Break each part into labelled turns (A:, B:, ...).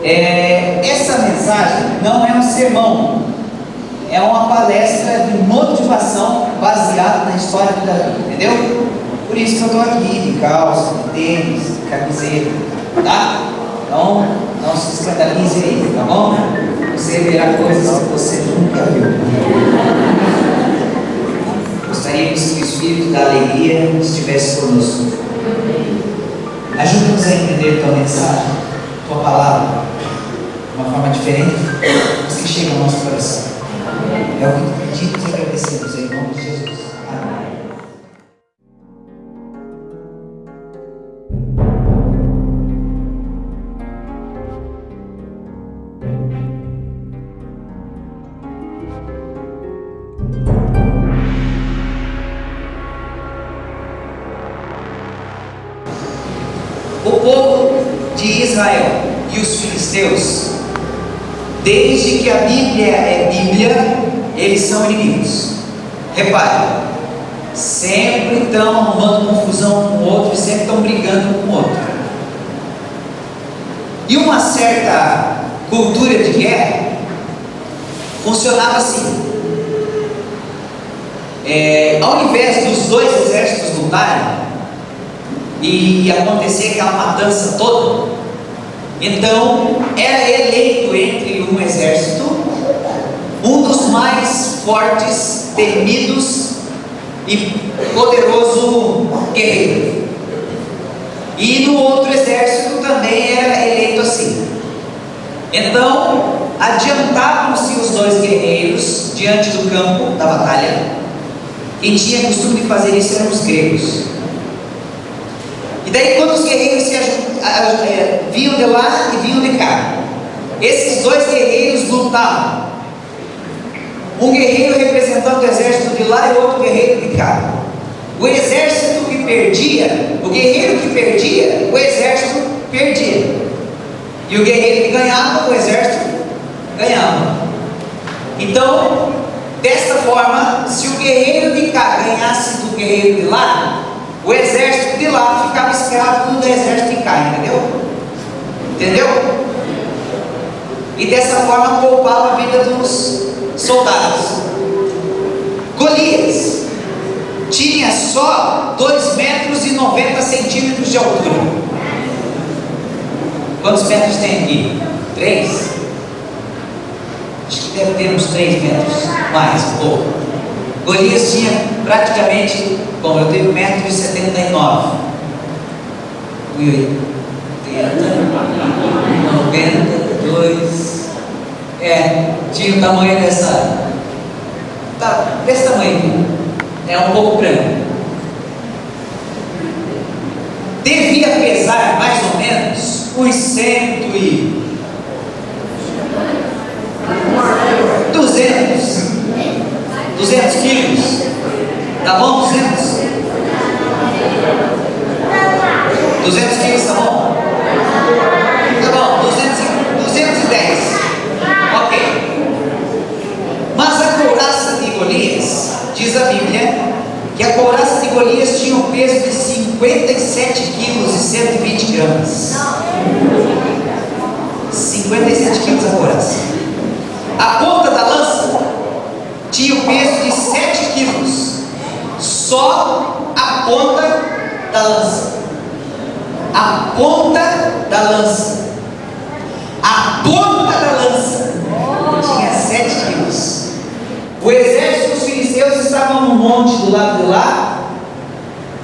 A: Essa mensagem não é um sermão, é uma palestra de motivação baseada na história de Davi, entendeu? Por isso que eu estou aqui, de calça, de tênis, de camiseta, tá? Então, não se escandalize aí, tá bom? Você verá coisas que você nunca viu. Gostaríamos que o Espírito da alegria estivesse conosco. Ajuda-nos a entender tua mensagem, tua palavra, de uma forma diferente, mas que chega ao nosso coração. É o que te pedimos e agradecemos em nome de Jesus. Amém. O povo de Israel e os filisteus, desde que a Bíblia é Bíblia, eles são inimigos. Repare, sempre estão arrumando confusão um com o outro e sempre estão brigando um com o outro. E uma certa cultura de guerra funcionava assim. Ao invés dos dois exércitos lutarem e acontecer aquela matança toda, então era eleito entre um exército um dos mais fortes, temidos e poderoso guerreiro, e no outro exército também era eleito assim. Então adiantavam-se os dois guerreiros diante do campo da batalha. Quem tinha costume de fazer isso eram os gregos. E daí, quando os guerreiros vinham de lá e vinham de cá, esses dois guerreiros lutavam. Um guerreiro representando o exército de lá e outro guerreiro de cá. O exército que perdia, o guerreiro que perdia, o exército perdia. E o guerreiro que ganhava, o exército ganhava. Então, desta forma, se o guerreiro de cá ganhasse do guerreiro de lá, o exército de lá ficava escravo do exército de cá, entendeu? E dessa forma poupava a vida dos soldados. Golias tinha só 2,90 metros de altura. Quantos metros tem aqui? 3? Acho que deve ter uns 3 metros, mais um pouco. Golias tinha praticamente, bom, eu tenho 1,79 m. 92. Tinha o tamanho dessa. Desse tamanho aqui. É um pouco grande. Devia pesar mais ou menos uns 200 quilos. Tá bom? 200 quilos, tá bom? Tá bom, 210. Ok. Mas a couraça de Golias, diz a Bíblia, que a couraça de Golias tinha um peso de 57 quilos e 120 gramas. 57 quilos a couraça. A ponta da lança tinha o peso de 7 quilos. Só a ponta da lança. A ponta da lança. A ponta da lança tinha 7 quilos. O exército dos filisteus estava num monte do lado de lá.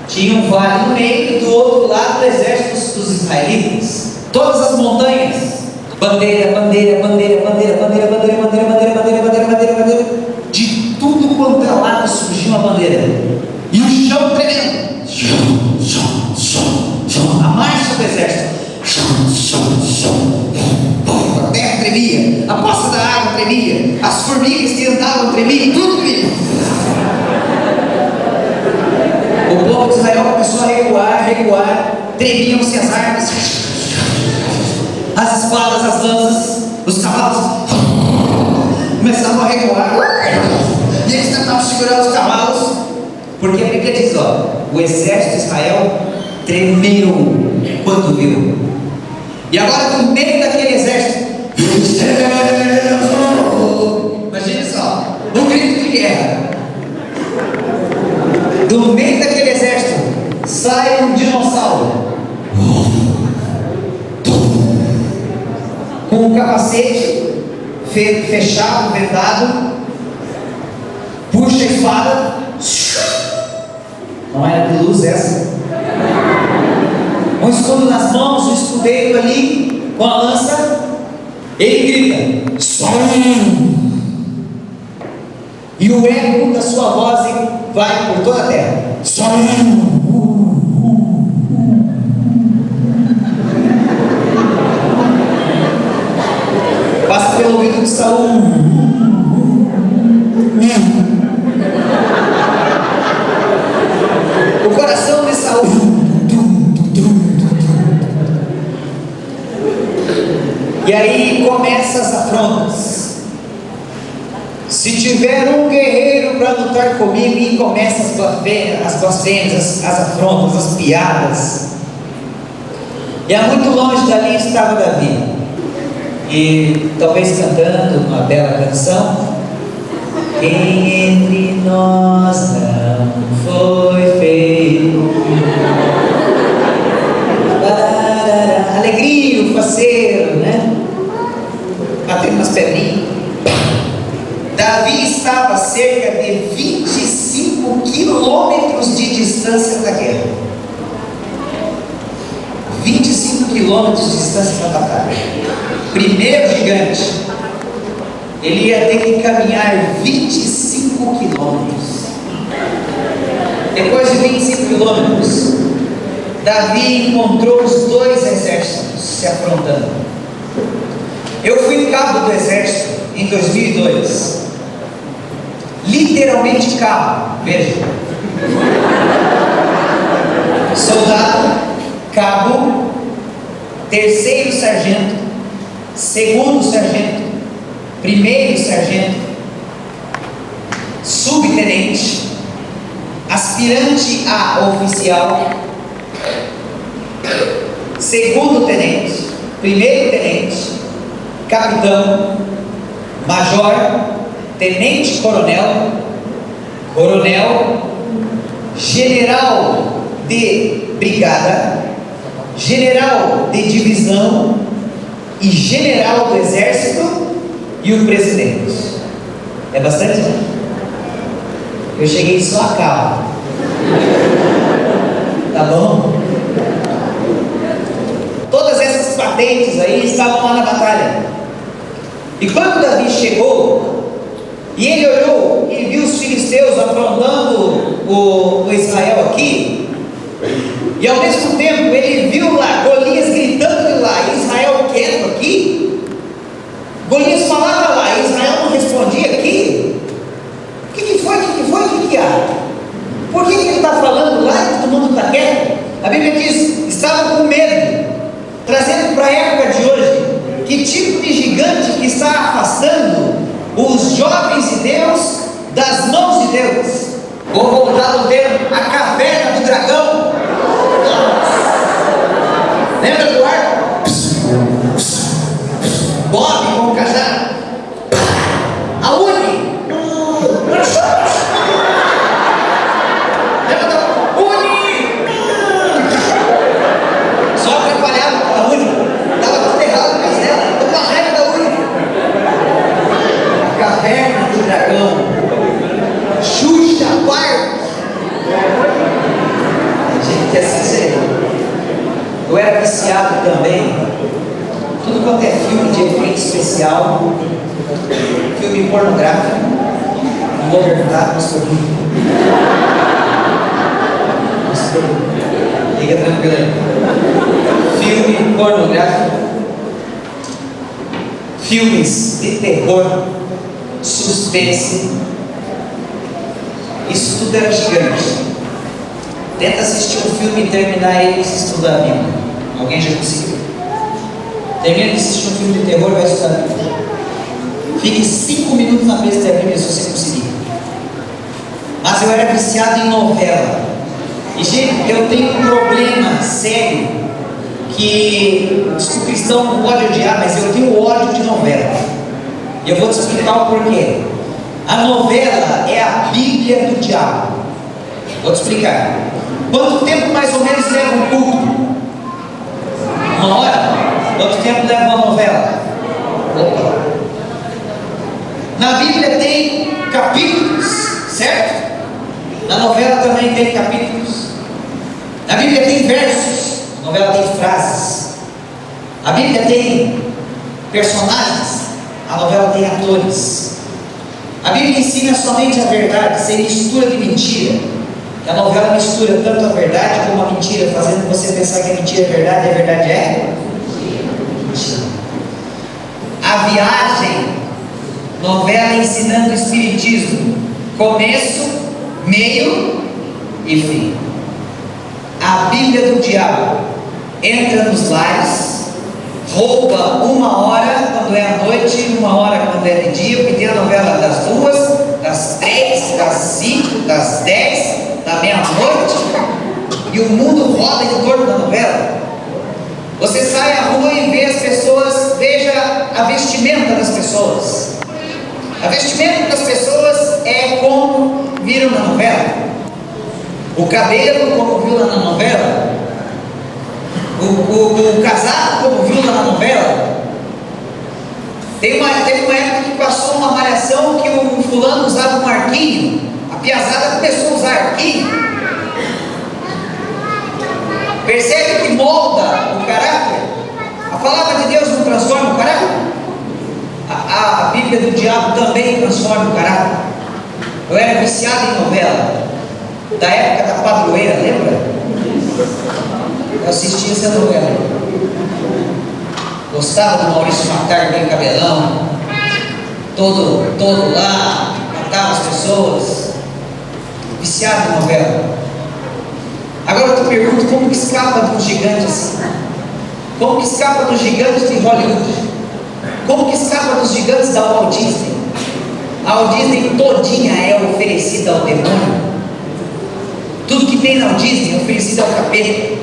A: Tinha um vale no meio, e do outro lado o exército dos israelitas. Todas as montanhas. Bandeira, bandeira, bandeira, bandeira, bandeira, bandeira, bandeira, bandeira, bandeira, bandeira, bandeira, bandeira. De tudo quanto é lado surgiu uma bandeira. E o chão tremendo. A marcha do exército. A terra tremia. A poça da água tremia. As formigas que andavam tremiam. Tudo tremia. O povo de Israel começou a recuar. Tremiam-se as armas, as espadas, as lanças, os cavalos começavam a recuar. E eles tentavam segurar os cavalos, porque a Bíblia diz, o exército de Israel tremeu quando viu. E agora, no meio daquele exército com o capacete fechado, vendado, puxa a espada, não era de luz essa, um escudo nas mãos, um escudeiro ali com a lança. Ele grita: som! E o eco da sua voz vai por toda a terra. Som! Passa pelo ouvido de Saul. O coração de Saul. E aí começam as afrontas. Se tiver um guerreiro para lutar comigo, e começam as blasfêmias, as afrontas, as piadas. E há muito longe dali estava Davi. E talvez cantando uma bela canção: quem entre nós não foi feito. Alegria, o faceiro, né? Batendo nas pedrinhas. Davi estava a cerca de 25 quilômetros de distância da guerra. 25 quilômetros de distância da batalha. Primeiro gigante, ele ia ter que caminhar 25 quilômetros. Depois de 25 quilômetros, Davi encontrou os dois exércitos se afrontando. Eu fui cabo do exército em 2002. Literalmente cabo, veja. Soldado, cabo, terceiro sargento, segundo sargento, primeiro sargento, subtenente, aspirante a oficial, segundo tenente, primeiro tenente, capitão, major, tenente coronel, coronel, general de brigada, general de divisão e general do exército e o presidente. É bastante, né? Eu cheguei só a cabo. Tá bom? Todas essas patentes aí estavam lá na batalha. E quando Davi chegou, e ele olhou e viu os filisteus afrontando o Israel aqui, e ao mesmo tempo ele viu lá Golias gritando de lá, Israel quieto aqui. Golias falava lá, Israel não respondia aqui. O que foi? O que há? Por que ele está falando lá e todo mundo está quieto? A Bíblia diz: estavam com medo. Trazendo para a época de hoje, que tipo de gigante que está afastando os jovens de Deus das mãos de Deus? Vou voltar no termo, a caverna do dragão. Lembra do arco? Bob com o cajado. A Uni. Lembra da Uni? Só atrapalhava com a Uni. Estava tudo errado com as dela. Estou com a raiva da Uni. A caverna do dragão. Xuxa, Barco. Gente, assim, eu era viciado também. Tudo quanto é filme de efeito especial, filme pornográfico, não vou perguntar, pastor. Fica tranquilo aí. Filme pornográfico, filmes de terror, suspense, isso tudo era gigante. Tenta assistir um filme e terminar ele sem estudar a Bíblia. Alguém já conseguiu? Termina de assistir um filme de terror e vai estudar a Bíblia. Fique 5 minutos na mesa da Bíblia se você conseguir. Mas eu era viciado em novela. E gente, eu tenho um problema sério que o cristão não pode odiar, mas eu tenho ódio de novela. E eu vou te explicar o porquê. A novela é a Bíblia do diabo. Vou te explicar. Quanto tempo mais ou menos leva um culto? 1 hora? Quanto tempo leva uma novela? Opa. Na Bíblia tem capítulos, certo? Na novela também tem capítulos. Na Bíblia tem versos, na novela tem frases. A Bíblia tem personagens, a novela tem atores. A Bíblia ensina somente a verdade, sem mistura de mentira. A novela mistura tanto a verdade como a mentira, fazendo você pensar que a mentira é verdade e a verdade é mentira. A viagem, novela ensinando o espiritismo, começo, meio e fim. A Bíblia do diabo entra nos lares, rouba 1 hora quando é à noite, 1 hora quando é de dia, porque tem a novela das 2, das 3, das 5, das 10, da meia-noite, e o mundo roda em torno da novela. Você sai à rua e vê as pessoas, veja a vestimenta das pessoas. A vestimenta das pessoas é como viram na novela. O cabelo, como viu lá na novela. O casaco, como viu lá na novela. Teve uma época que passou uma malhação que o fulano usava um arquinho. A piazada começou a usar arquinho. Percebe que molda o caráter? A palavra de Deus não transforma o caráter? A Bíblia do diabo também transforma o caráter. Eu era viciado em novela, da época da padroeira, lembra? Eu assistia essa novela. Gostava do Maurício Matar, bem cabelão, todo lá, matava as pessoas. Viciado em novela. Agora eu te pergunto, como que escapa dos gigantes? Como que escapa dos gigantes de Hollywood? Como que escapa dos gigantes da Walt Disney? A Walt Disney todinha é oferecida ao demônio. Tudo que tem na Walt Disney é oferecido ao capeta.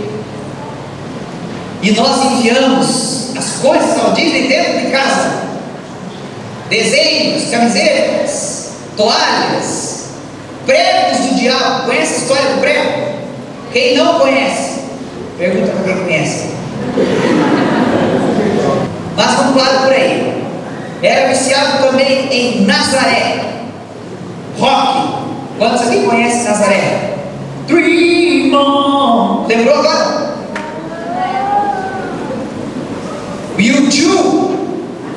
A: E nós enviamos as coisas da Walt Disney dentro de casa. Desenhos, camisetas, toalhas, pregos do diabo. Conhece a história do prego? Quem não conhece, pergunta para quem conhece. Mas vamos claro por aí. Era viciado também em Nazaré, rock. Quantos aqui conhecem Nazaré? Dream on. Lembrou agora? You do,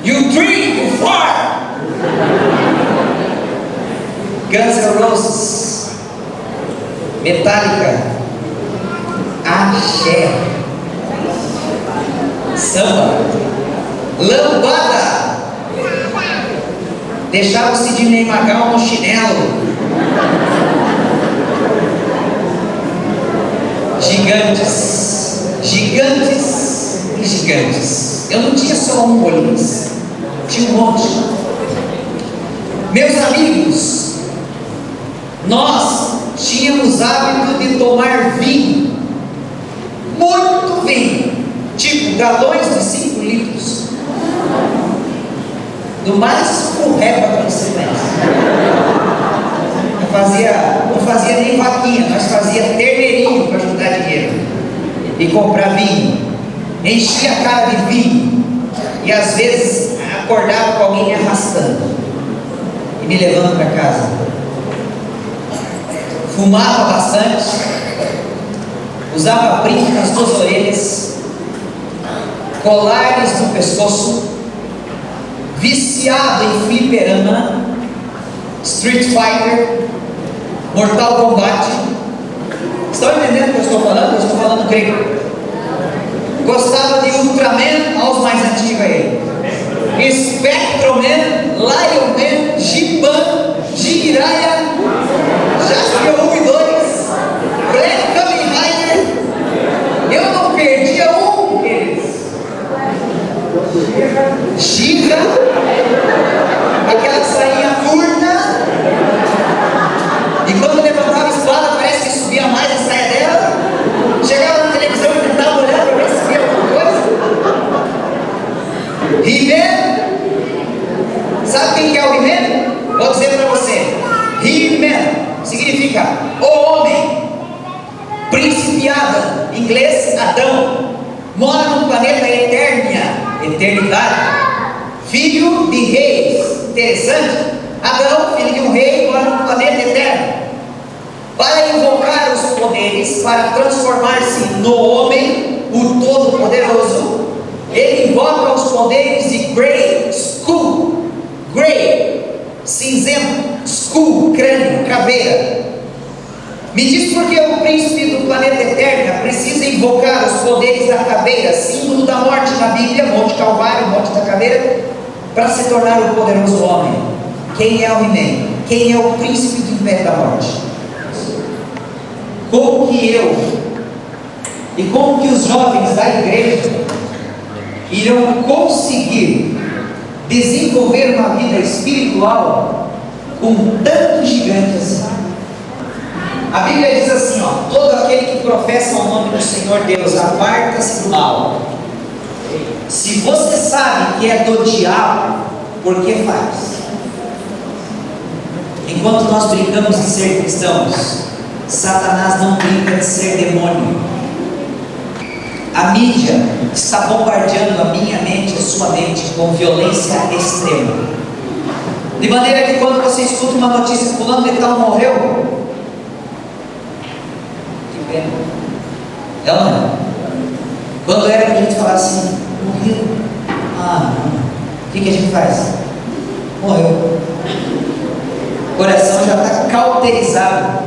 A: you dream, you far. Guns N' Roses, Metallica, axé, samba, lambada. Deixava o Sidney Magal no chinelo. Gigantes, gigantes e gigantes. Eu não tinha só um Bolins, tinha um monte. Meus amigos, nós tínhamos hábito de tomar vinho, muito vinho, tipo galões de 5 litros. Do mais porreba que você conhece. Não fazia nem vaquinha, nós fazia terneirinho para juntar dinheiro e comprar vinho. Enchia a cara de vinho e às vezes acordava com alguém me arrastando e me levando para casa. Fumava bastante, usava brinco nas 2 orelhas, colares no pescoço, viciado em fliperama, Street Fighter, Mortal Kombat. Estão entendendo o que eu estou falando? Eu estou falando grego. Gostava de Ultraman, aos mais antigos aí. Spectroman, Lionman, Giban, Jiraiya, Jaspion 1 e 2, Black Kamen Rider. Eu não perdia um deles. Chica, aquela sainha curta, e quando levantava a espada parece que subia mais a saia dela. Chegava na televisão e tentava olhar para ver se via alguma coisa. He-Man, sabe quem que é o He-Man? Vou dizer para você. He-Man significa o homem, príncipe Adam, em inglês Adão, mora num planeta Eternia, eternidade, filho de reis. Interessante. Adão, filho de um rei, mora no planeta eterno. Para invocar os poderes, para transformar-se no homem, o Todo-Poderoso, ele invoca os poderes de Grey Skull. Grey, cinzento, Skull, crânio, caveira. Me diz por que o príncipe do planeta Eterna precisa invocar os poderes da caveira, símbolo da morte na Bíblia, Monte Calvário, Monte da Caveira, para se tornar o poderoso homem. Quem é o He-Man? Quem é o príncipe do império da morte? Como que eu e como que os jovens da igreja irão conseguir desenvolver uma vida espiritual com tantos gigantes? A Bíblia diz assim, ó: todo aquele que professa o nome do Senhor Deus, aparta-se do mal. Se você sabe que é do diabo, por que faz? Enquanto nós brincamos em ser cristãos, Satanás não brinca de ser demônio. A mídia está bombardeando a minha mente e a sua mente com violência extrema, de maneira que quando você escuta uma notícia, fulano de tal morreu, que pena, é ou não? Quando era que a gente falava assim, morreu, não. O que a gente faz? Morreu. O coração já está cauterizado.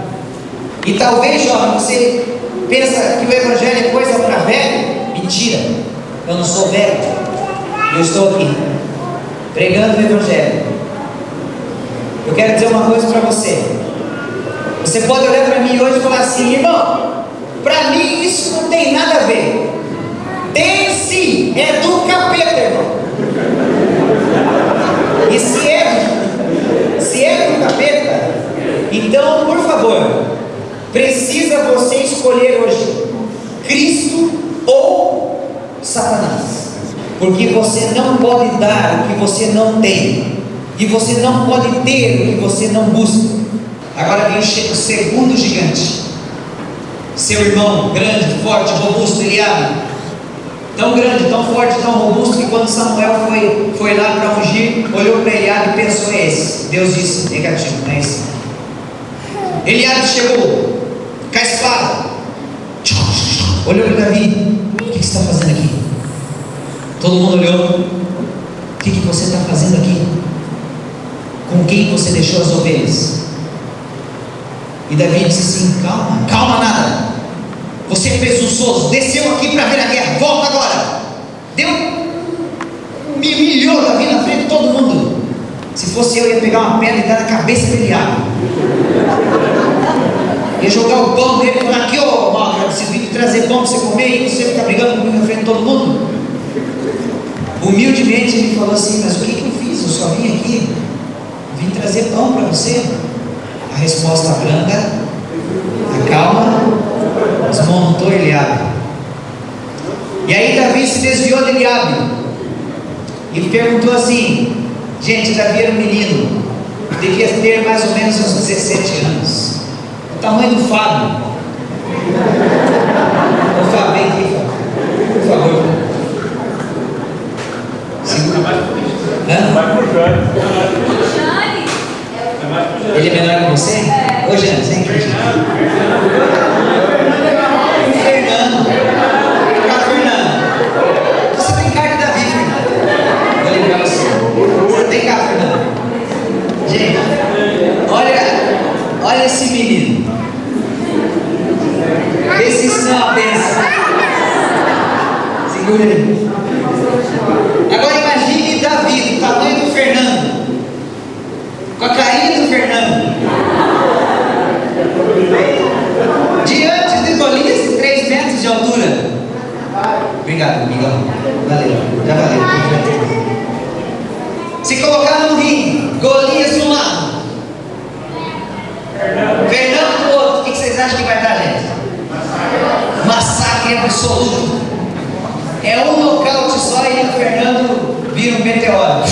A: E talvez, jovem, você pensa que o Evangelho é coisa para velho. Mentira, eu não sou velho, eu estou aqui pregando o Evangelho. Eu quero dizer uma coisa para você. Você pode olhar para mim hoje e falar assim: irmão, para mim isso não tem nada a ver. Tem sim, é do capeta, irmão. E se é do capeta, então, por favor, precisa você escolher hoje Cristo ou Satanás, porque você não pode dar o que você não tem, e você não pode ter o que você não busca. Agora vem o segundo gigante, seu irmão grande, forte, robusto, Eliabe. Tão grande, tão forte, tão robusto, que quando Samuel foi lá para fugir, olhou para Eliabe e pensou: é esse. Deus disse: negativo, não é esse. Eliabe chegou com a espada, olhou para Davi: o que você está fazendo aqui? Todo mundo olhou: o que você está fazendo aqui? Com quem você deixou as ovelhas? E Davi disse assim: calma nada, você é presunçoso, desceu aqui para ver a guerra, volta agora. Me humilhou Davi na frente de todo mundo. Se fosse eu, ia pegar uma pedra e dar na cabeça dele, ia jogar o pão dele e falar: aqui, ô mal agradecido, vim te trazer pão para você comer e você ficar brigando comigo na frente de todo mundo. Humildemente ele falou assim: mas o que eu fiz? Eu só vim aqui, vim trazer pão para você. A resposta branda, a calma, desmontou Eliabe. E aí Davi se desviou de Eliabe e perguntou assim: gente, Davi era um menino, devia ter mais ou menos uns 17 anos, o tamanho do Fábio. O Fábio, vem aqui, Fábio, por favor. Ele é menor que você? Ô Jane, vem aqui. Fernando. Você tem cara de Davi, Fernando. Vou ligar você. Você tem cara, Fernando. Gente, olha esse menino. Vê se isso não é uma bênção. Segura aí. Agora imagine Davi, do tamanho do Fernando, com a carinha do Fernando, diante de Golias de 3 metros de altura. Obrigado, amigão. Valeu, já valeu. Se colocar no ringue, Golias de um lado, Fernando do outro, o que vocês acham que vai dar, gente? Massacre absoluto. É um nocaute só e o Fernando vira um meteoro.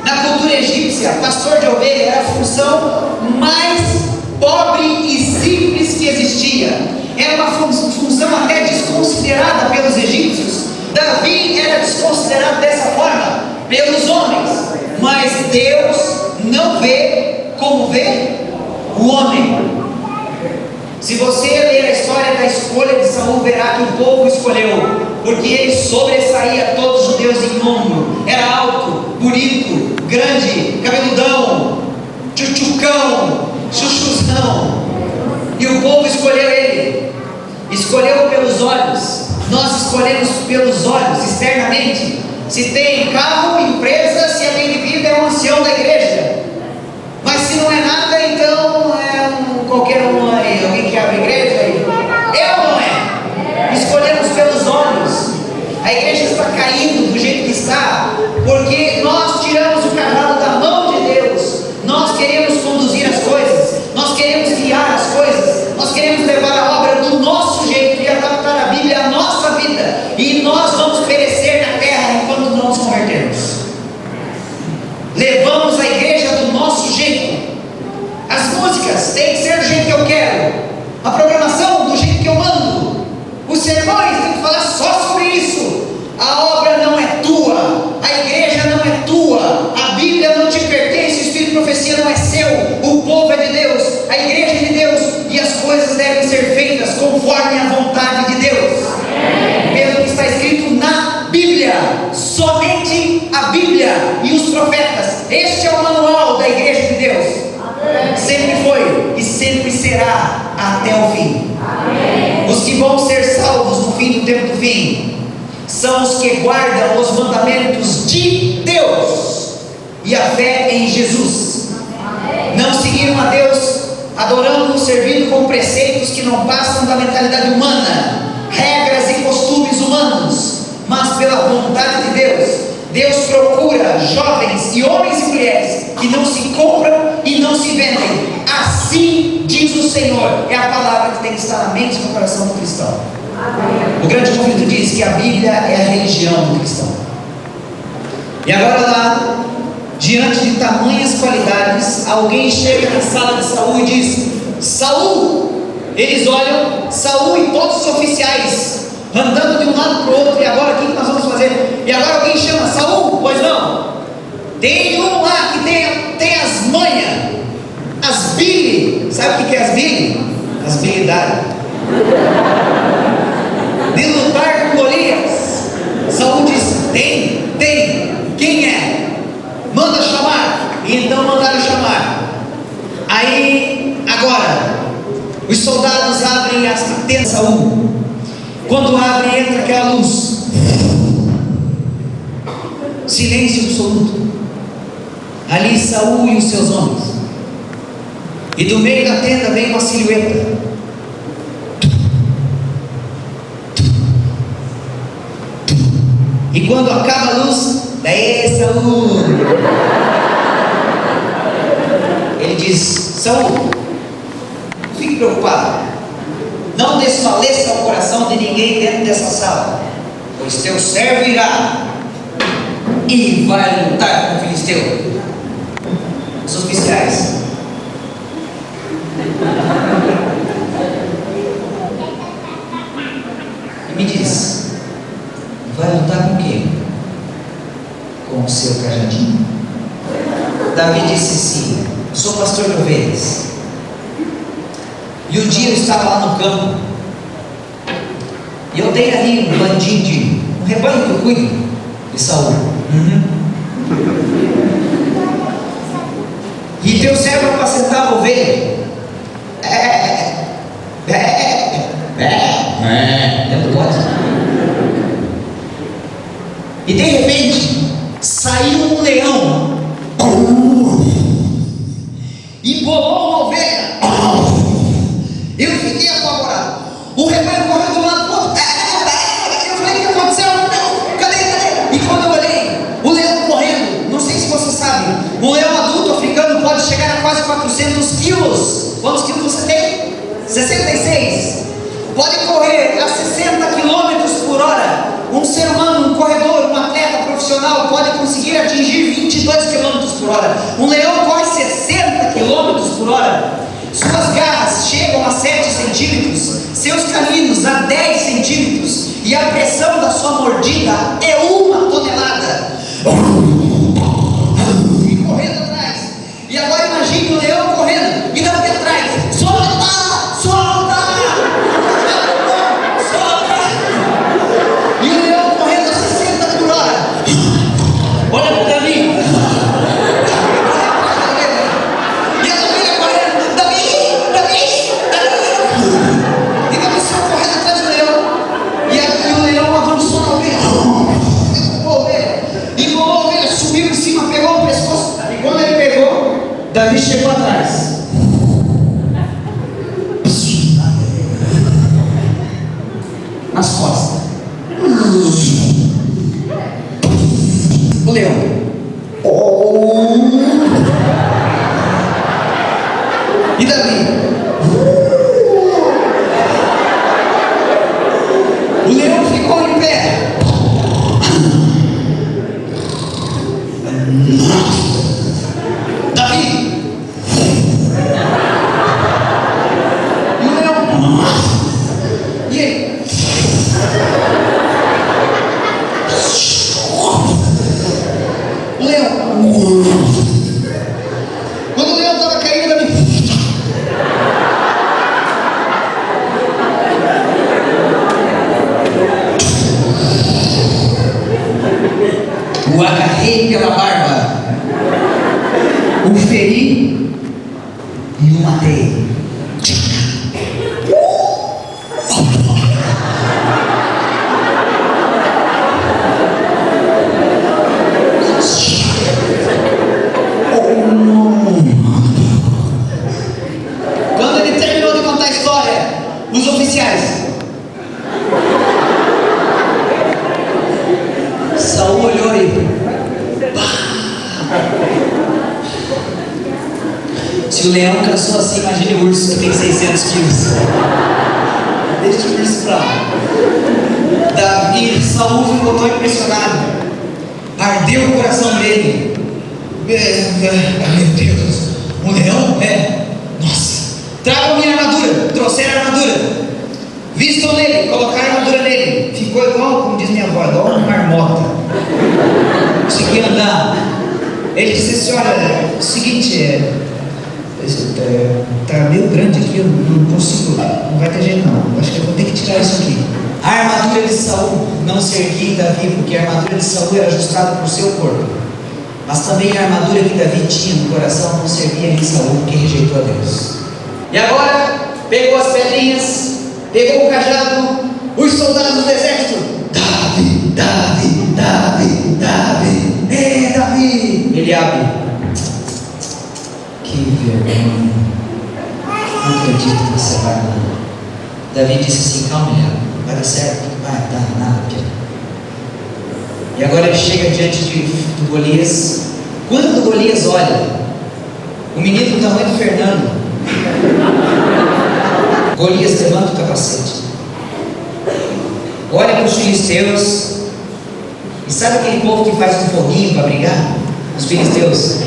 A: Na cultura egípcia, pastor de ovelha era a função mais pobre e simples que existia. Era uma função até desconsiderada pelos egípcios, Davi era desconsiderado dessa forma pelos homens, mas Deus não vê como vê o homem. Se você ler a história da escolha de Saul, verá que o povo escolheu, porque ele sobressaía todos os judeus em número, era alto, bonito, grande, cabeludão, tchutchucão, chuchuzão, e o povo escolheu ele, escolheu pelos olhos. Nós escolhemos pelos olhos, externamente, se tem carro, empresa, se é bem de vida, é um ancião da igreja. Mas se não é nada, então é qualquer um aí, alguém que abre a igreja aí. Eu não é. Escolhemos pelos olhos. A igreja está caindo do jeito que está, porque nós tiramos o cavalo da mão de Deus. Nós queremos conduzir as coisas, nós queremos guiar as coisas, nós queremos levar a obra do nosso jeito e adaptar a Bíblia à nossa vida. E nós vamos perecer na terra enquanto não nos convertermos. Levamos a igreja do nosso jeito. As músicas têm que ser do jeito que eu quero, a programação do jeito que eu mando, os sermões têm que falar só sobre isso. A obra não é tua, a igreja não é tua, a Bíblia não te pertence, o Espírito de profecia não é seu, o povo é de Deus, a igreja é de Deus, e as coisas devem ser feitas conforme a vontade de Deus, pelo que está escrito na Bíblia. Somente a Bíblia e os profetas, este é o manual da igreja de Deus. Sempre foi e sempre será até o fim. Os que vão ser salvos no fim do tempo do fim são os que guardam os mandamentos de Deus e a fé em Jesus. Não seguiram a Deus adorando e servindo com preceitos que não passam da mentalidade humana, regras e costumes humanos, mas pela vontade de Deus. Deus procura jovens e homens e mulheres que não se compram e não se vendem. Assim diz o Senhor. É a palavra que tem que estar na mente e no coração do cristão. O grande conflito diz que a Bíblia é a religião do cristão. E agora lá, diante de tamanhas qualidades, alguém chega na sala de Saul e diz: Saul! Eles olham, Saul e todos os oficiais andando de um lado para o outro. E agora o que nós vamos fazer? E agora alguém chama: Saul, pois não? Tem um lá que tem as manhas, as bile. Sabe o que é as bile? As habilidades de lutar com Golias. Saul diz: tem. Quem é? Manda chamar. E então mandaram chamar. Aí, agora, os soldados abrem as tendas de Saul. Quando abre, entra aquela luz. Silêncio absoluto. Ali Saul e os seus homens. E do meio da tenda vem uma silhueta. E quando acaba a luz, daí Saul. Ele diz: Saul, não fique preocupado. Não desfaleça o coração de ninguém dentro dessa sala, pois teu servo irá e vai lutar com o filisteu. Os oficiais: e me diz, vai lutar com quem? Com o seu cajadinho? Davi disse: sim, sou pastor de ovelhas. E um dia eu estava lá no campo, e eu tenho ali um bandinho um rebanho que eu cuido de Saul. E teu servo apacentava ovelha. Lembra do bode? E de repente saiu um leão, embolou uma ovelha. Eu fiquei apavorado. O rebanho correu do lado do outro. Eu falei: o que aconteceu? Não, cadê? E quando eu olhei, o leão correndo, não sei se você sabe, um leão adulto africano pode chegar a quase 400 quilos. Quantos quilos você tem? 66. Pode correr a 60 quilômetros por hora. Um ser humano, um corredor, um atleta profissional pode conseguir atingir 22 quilômetros por hora. Um leão corre 60 quilômetros por hora. Suas garras chegam a 7 centímetros, seus caninos a 10 centímetros, e a pressão da sua mordida é 1 tonelada. E correndo atrás. E agora imagine o leão correndo e Davi atrás. Solta! Solta! Solta! E o leão correndo a 60 por hora. Olha para Davi. E a ovelha correndo. Davi! Davi! Davi! E Davi só correndo atrás do leão. E o leão avançou na ovelha. Engolou a ovelha, subiu em cima, pegou o pescoço. E quando ele pegou, Davi chegou atrás. Nas costas. O leão. E Davi. O leão ficou em pé. Davi. E o leão. E aí? O leão. Quando o leão estava caindo, Davi. O agarrei pela barba, o feri e o matei. Quando ele terminou de contar a história, os oficiais, Saul olhou e se o leão cansou assim, imagine o urso que tem 600 quilos. Deixa o urso pra lá. Davi, Saul ficou tão impressionado. Ardeu o coração dele. Meu Deus, um leão? Nossa. Tragam minha armadura. Trouxeram a armadura. Vistam nele, colocaram a armadura nele. Ficou igual, como diz minha avó, igual uma marmota. Conseguia andar. Ele disse assim: olha, o seguinte, tá meio grande aqui, eu não consigo, não vai ter jeito não, acho que eu vou ter que tirar isso aqui. A armadura de Saul não servia em Davi, porque a armadura de Saul era ajustada para o seu corpo, mas também a armadura que Davi tinha no coração não servia em Saul, porque rejeitou a Deus. E agora, pegou as pedrinhas, pegou o cajado, os soldados do exército: Davi, Davi, Davi, Davi, ei Davi! Ele abre. Que vergonha. Não acredito que você vai lá. Davi disse assim: calma, vai dar certo, vai dar nada. E agora ele chega diante do Golias. Quando Golias olha, o menino do tamanho do Fernando, Golias levanta o capacete, olha para os filisteus. E sabe aquele povo que faz um foguinho para brigar? Os filisteus: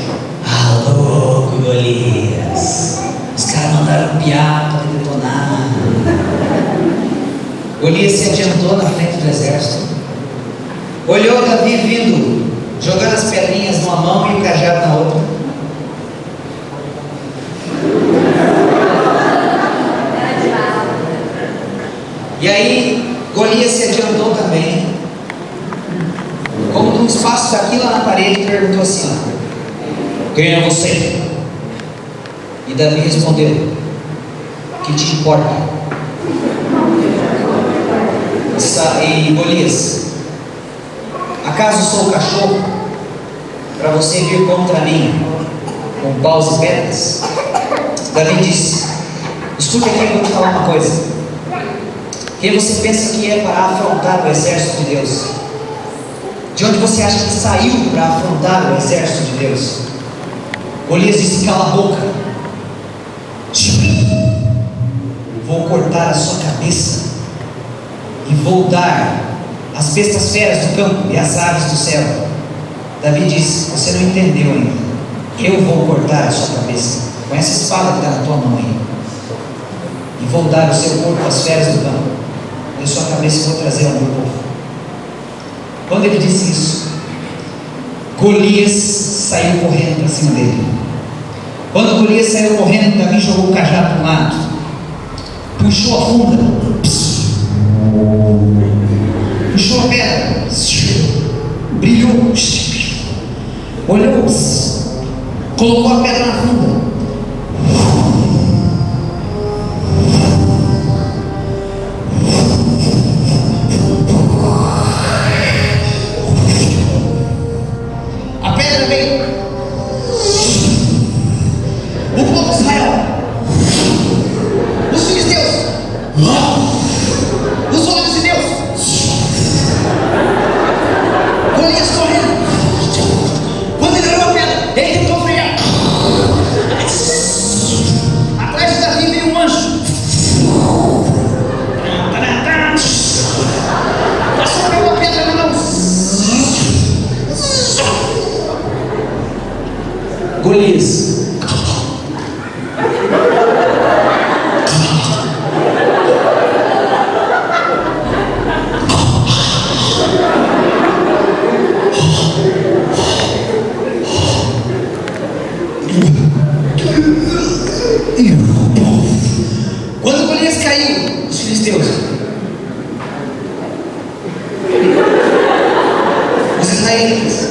A: alô, Golias. Os caras mandaram um piá para detonar. Golias se adiantou na frente do exército. Olhou Davi vindo, jogando as pedrinhas numa mão e o cajado na outra. E aí Golias se adiantou também. Como de um espaço daqui lá na parede, perguntou assim: quem é você? E Davi respondeu: que te importa? E Golias: acaso sou o cachorro para você vir contra mim com paus e pedras? Davi disse: escute aqui, eu vou te falar uma coisa. Quem você pensa que é para afrontar o exército de Deus? De onde você acha que saiu para afrontar o exército de Deus? Golias disse: cala a boca. Vou cortar a sua cabeça e vou dar as bestas feras do campo e as aves do céu. Davi disse: você não entendeu ainda. Eu vou cortar a sua cabeça com essa espada que está na tua mão aí, e vou dar o seu corpo às feras do campo. sobre a sua cabeça e vou trazer ao meu povo. Quando ele disse isso, Golias saiu correndo para cima dele. Quando Golias saiu correndo, Davi jogou o cajado para um lado, puxou a funda, puxou a pedra, brilhou, olhou, colocou a pedra na funda, a pedra veio, o povo de Israel, os filisteus, os olhos de Deus, Golias correndo. Quando ele olhou a pedra, ele tentou frear. Atrás de Davi veio um anjo. Passou, pegou a pedra na mão. Golias. Quando Golias caiu, os filisteus, os israelitas,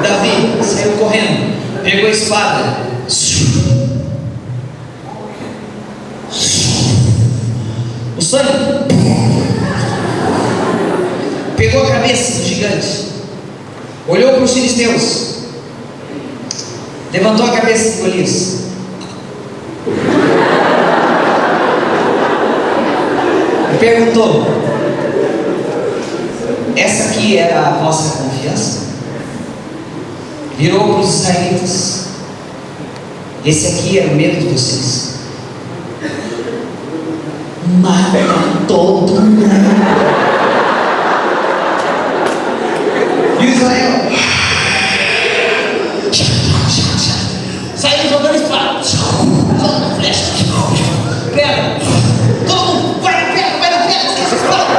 A: Davi saiu correndo, pegou a espada, o sangue, pegou a cabeça do gigante, olhou para os filisteus, levantou a cabeça de Golias, e perguntou: essa aqui era a vossa confiança? Virou para os israelitas: esse aqui era o medo de vocês? Mata todo mundo. E Israel saiu jogando espada, jogando flecha, pedra, todo mundo, vai na pedra, esquece a espada.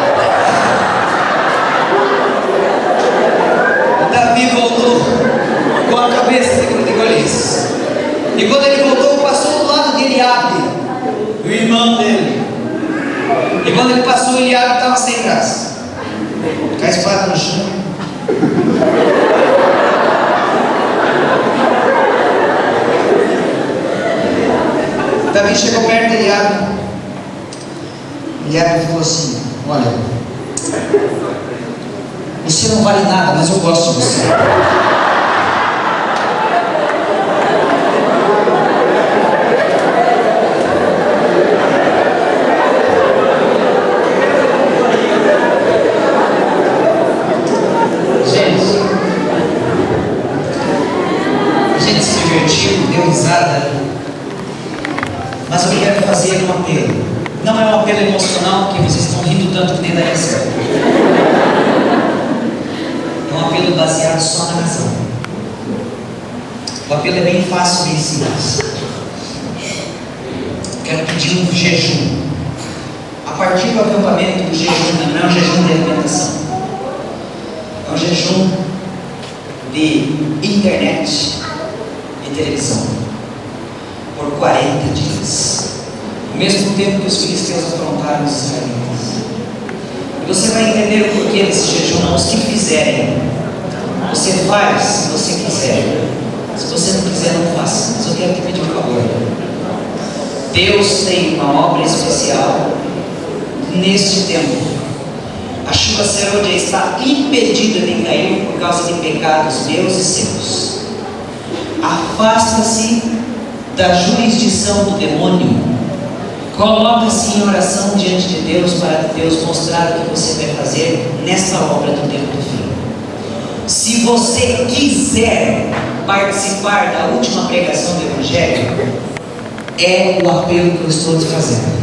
A: Davi voltou com a cabeça de Golias, e quando ele voltou, passou do lado de Eliabe, o irmão dele, e quando ele passou, Eliabe estava sem graça, com a espada no chão. Davi chegou perto de Eliabe. Eliabe falou assim: olha, você não vale nada, mas eu gosto de você. A gente se divertiu, deu risada. Mas eu quero fazer um apelo. Não é um apelo emocional, porque vocês estão rindo tanto que nem daí certo. É um apelo baseado só na razão. O apelo é bem fácil, bem simples. Quero pedir um jejum. A partir do acampamento, o jejum não é um jejum de alimentação. É um jejum de internet e televisão. Por 40 dias, ao mesmo tempo que os filisteus afrontaram os israelitas. E você vai entender o porquê desse jejum. Não, os que fizerem, você faz se você quiser, se você não quiser, não faça. Mas eu quero te pedir um favor. Deus tem uma obra especial neste tempo. A chuva serôdia está impedida de cair por causa de pecados meus e seus. Afasta-se da jurisdição do demônio, coloca-se em oração diante de Deus para Deus mostrar o que você vai fazer nesta obra do tempo do fim. Se você quiser participar da última pregação do Evangelho, é o apelo que eu estou te fazendo.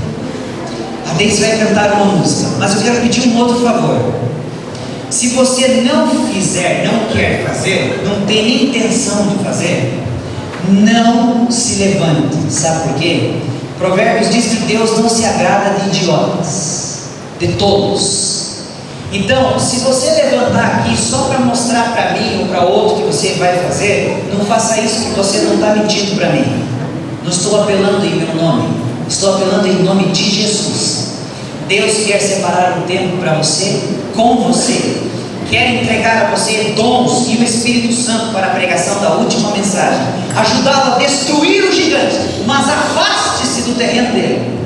A: A Deise vai cantar uma música, mas eu quero pedir um outro favor. Se você não fizer, não quer fazer, não tem nem intenção de fazer, não se levante. Sabe por quê? Provérbios diz que Deus não se agrada de idiotas, de tolos. Então, se você levantar aqui só para mostrar para mim ou para outro que você vai fazer, não faça isso, que você não está mentindo para mim. Não estou apelando em meu nome, estou apelando em nome de Jesus. Deus quer separar um tempo para você, com você, quer entregar a você dons e o Espírito Santo para a pregação da última mensagem, ajudá-lo a destruir o gigante, mas afaste-se do terreno dele.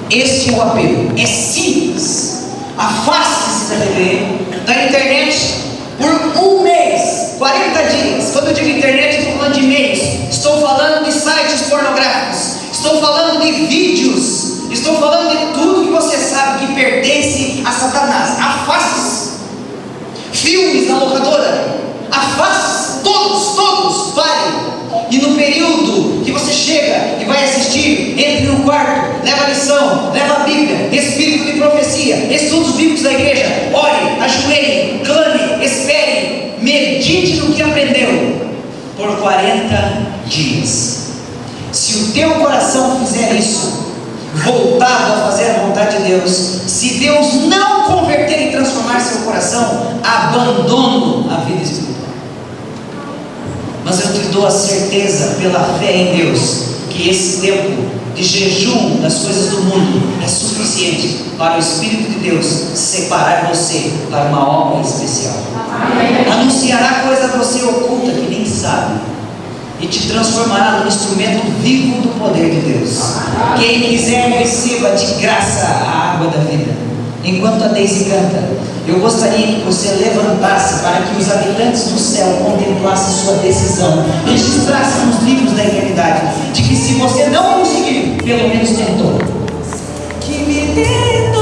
A: Este é o apelo, é simples. Afaste-se da TV, da internet, por um mês, 40 dias. Quando eu digo internet, estou falando de e-mails, estou falando de sites pornográficos, estou falando de vídeos, estou falando de tudo que você sabe que pertence a Satanás. Afaste-se. Filmes na locadora, afaste-se, todos, pare. E no período que você chega e vai assistir, entre no quarto, leva a lição, leva a Bíblia, espírito de profecia, estudos bíblicos da igreja, ore, ajoelhe, clame, espere, medite no que aprendeu, por 40 dias. Se o teu coração fizer isso, voltado a fazer a vontade de Deus, se Deus não converter e transformar seu coração, abandono a vida espiritual. Mas eu te dou a certeza, pela fé em Deus, que esse tempo de jejum das coisas do mundo é suficiente para o Espírito de Deus separar você para uma obra especial. Anunciará coisa a você oculta que nem sabe, e te transformará num instrumento vivo do poder de Deus. Quem quiser, receba de graça a água da vida. Enquanto a Deise canta, eu gostaria que você levantasse para que os habitantes do céu contemplassem sua decisão, registrassem nos livros da eternidade, de que se você não conseguir, pelo menos tentou. Que me dê